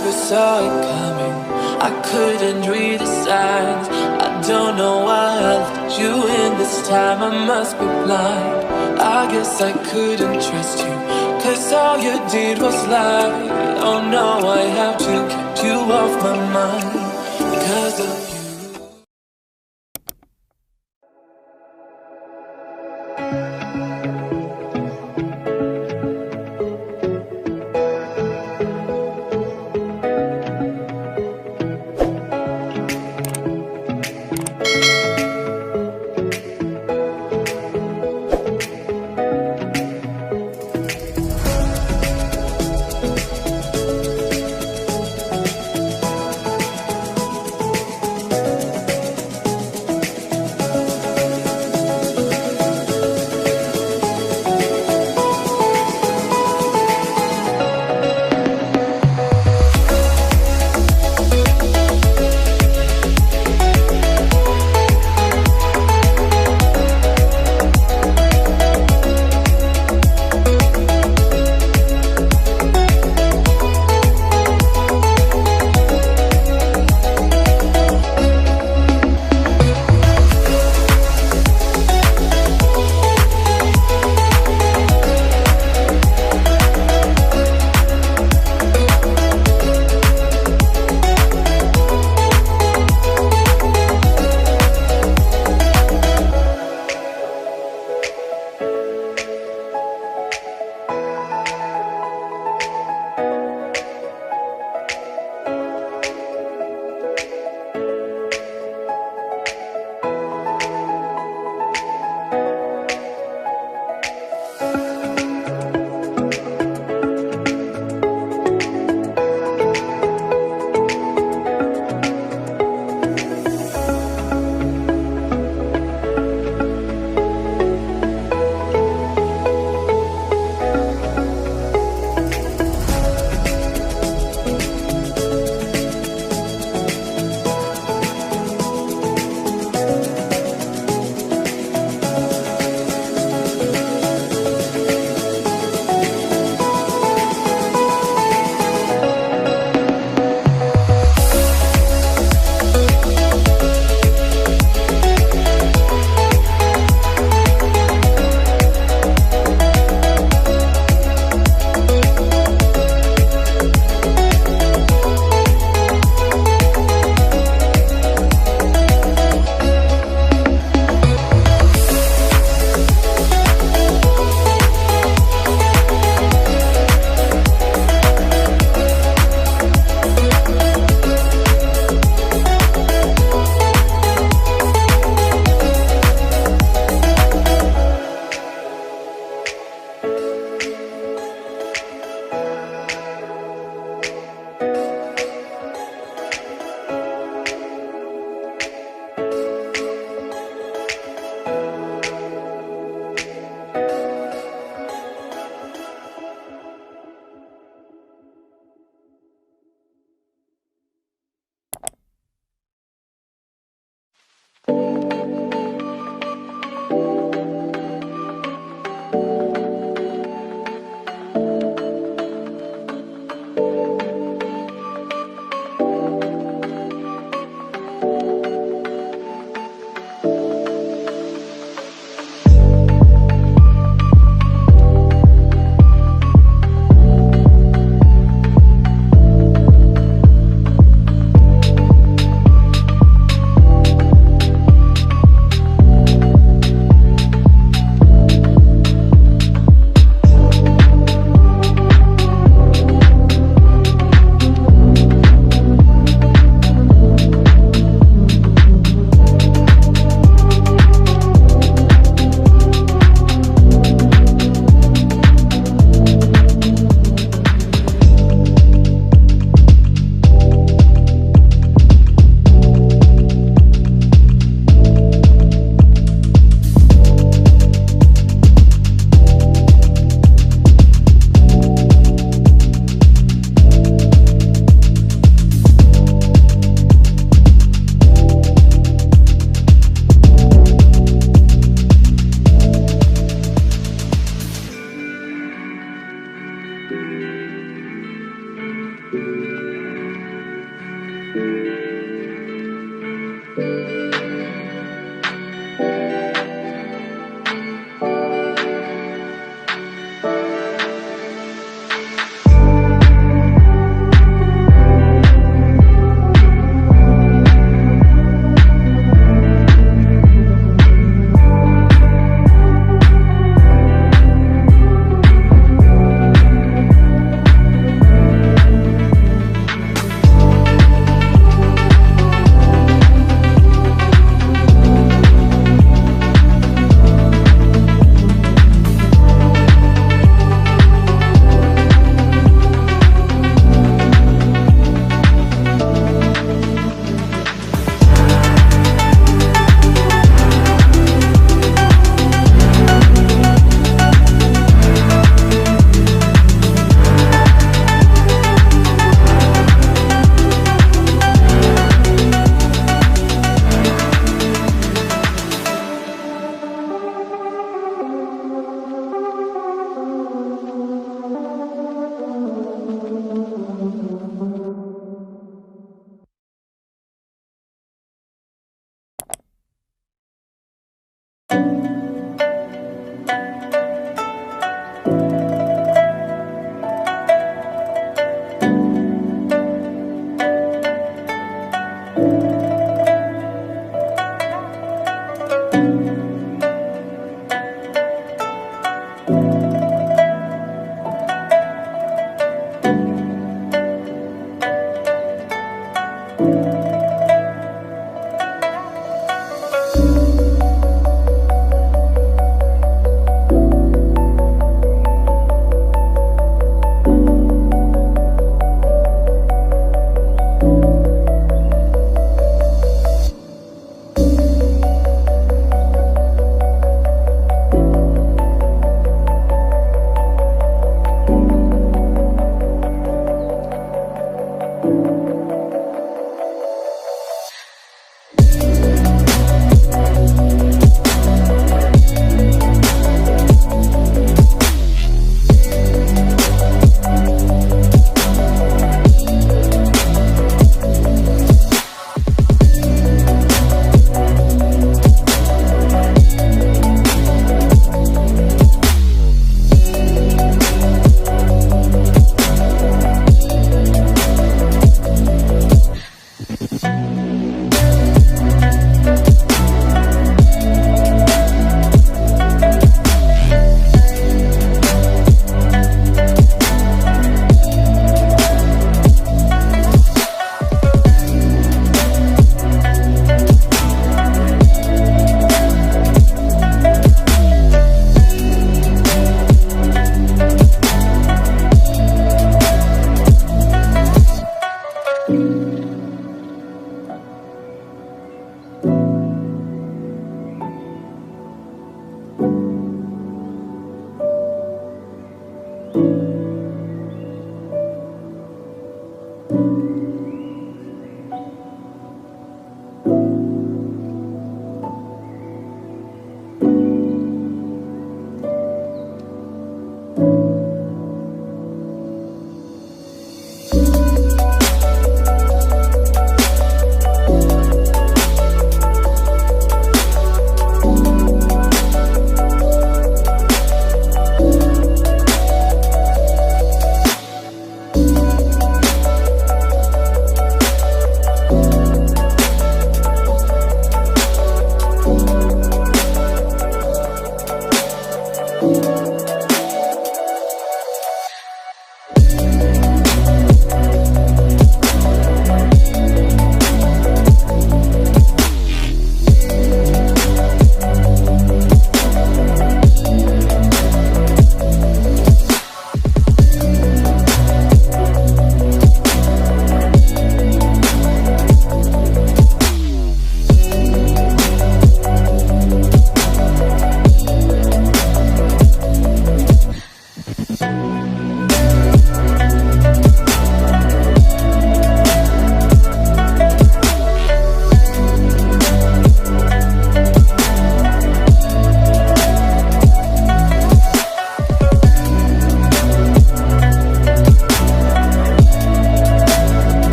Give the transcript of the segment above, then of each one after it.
never saw it coming. I couldn't read the signs. I don't know why I let you in this time. I must be blind. I guess I couldn't trust you, 'cause all you did was lie. Oh no, I have to keep you off my mind because of you.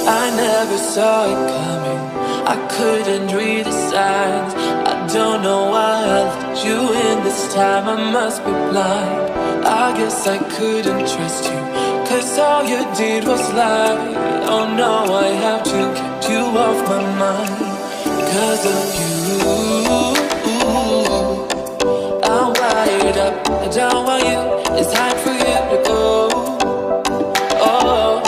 I never saw it coming, I couldn't read the signs. I don't know why I let you in this time, I must be blind. I guess I couldn't trust you, cause all you did was lie. Oh no, I have to keep you off my mind. Cause of you, I'm wired up, I don't want you, it's time for you to go. Oh,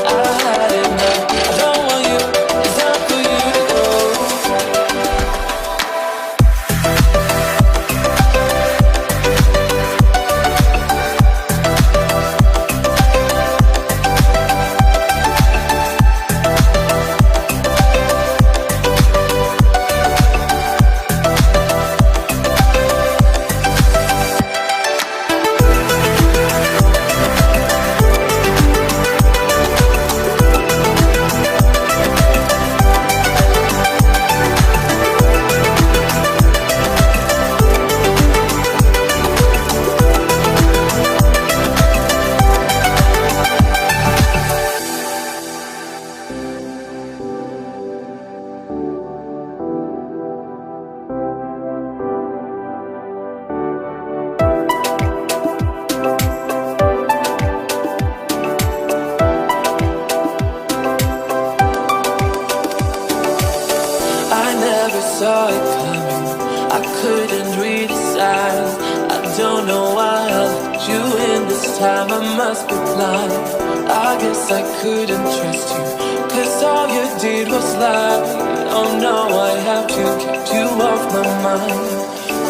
I had enough. I don't want you, it's time for you to go. I never saw it coming, I couldn't read the signs. I don't know why I let you in this time, I must be blind. I guess I couldn't trust you, cause all you did was lie. Oh no, I have to keep you off my mind.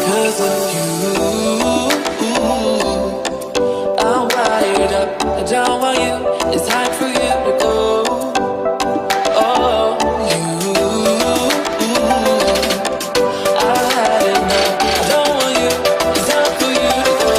Cause of you, I'm wired up, I don't want you, it's time for you to go. Oh, I've had enough, I don't want you, it's time for you to go.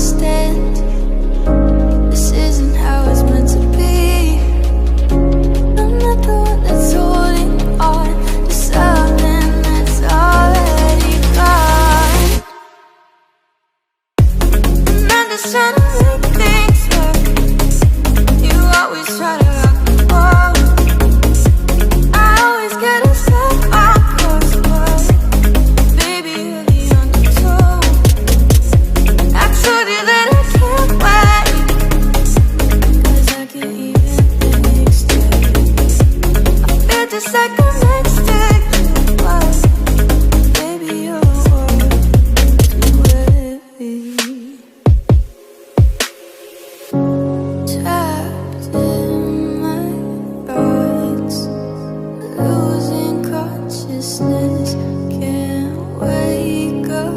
understand. This isn't how it's meant to be. I'm not the one that's holding on to something that's already gone. And I'm just trying to make things work. You always try to rock the boat. I always get a step on course, but baby, you're the undertow. I told you that I can't wait, 'cause I can't even think straight. I feel just like a mistake. What? Baby, you're worth it. Trapped in my thoughts, losing consciousness. Can't wake up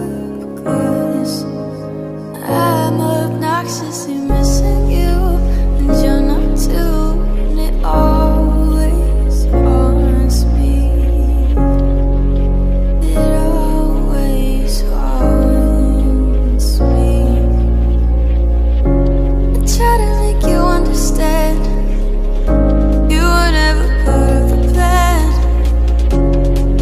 'cause I'm obnoxiously missing you, and you're not too, and it always haunts me. It always haunts me. I try to make you understand. You were never part of the plan.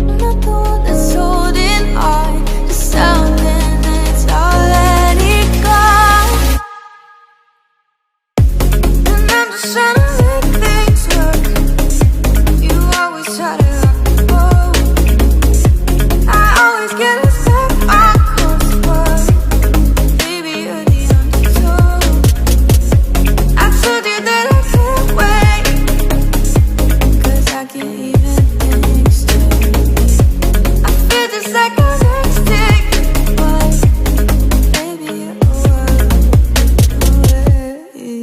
I'm not the one that's holding on to something that's already gone. And I'm just trying to make things work. You always try to rock the boat. I always get a step on course, but baby, you're the undertow. I told you that I can't wait, 'cause I can't even think straight. I feel just like a mistake, but baby, you're worth it.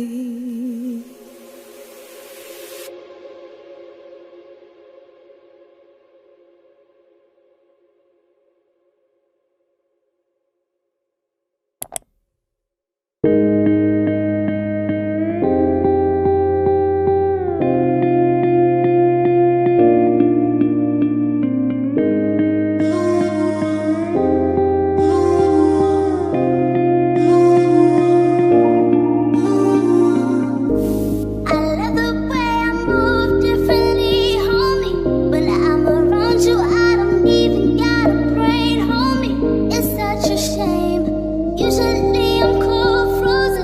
I love the way I move differently, homie. When I'm around you, I don't even got a brain, homie. It's such a shame. Usually I'm cool, frozen.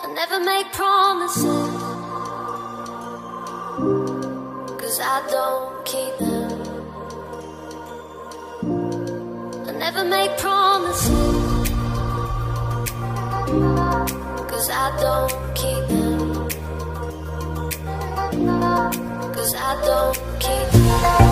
I never make promises, 'cause I don't keep them. I never make promises, 'cause I don't keep them. 'Cause I don't keep them.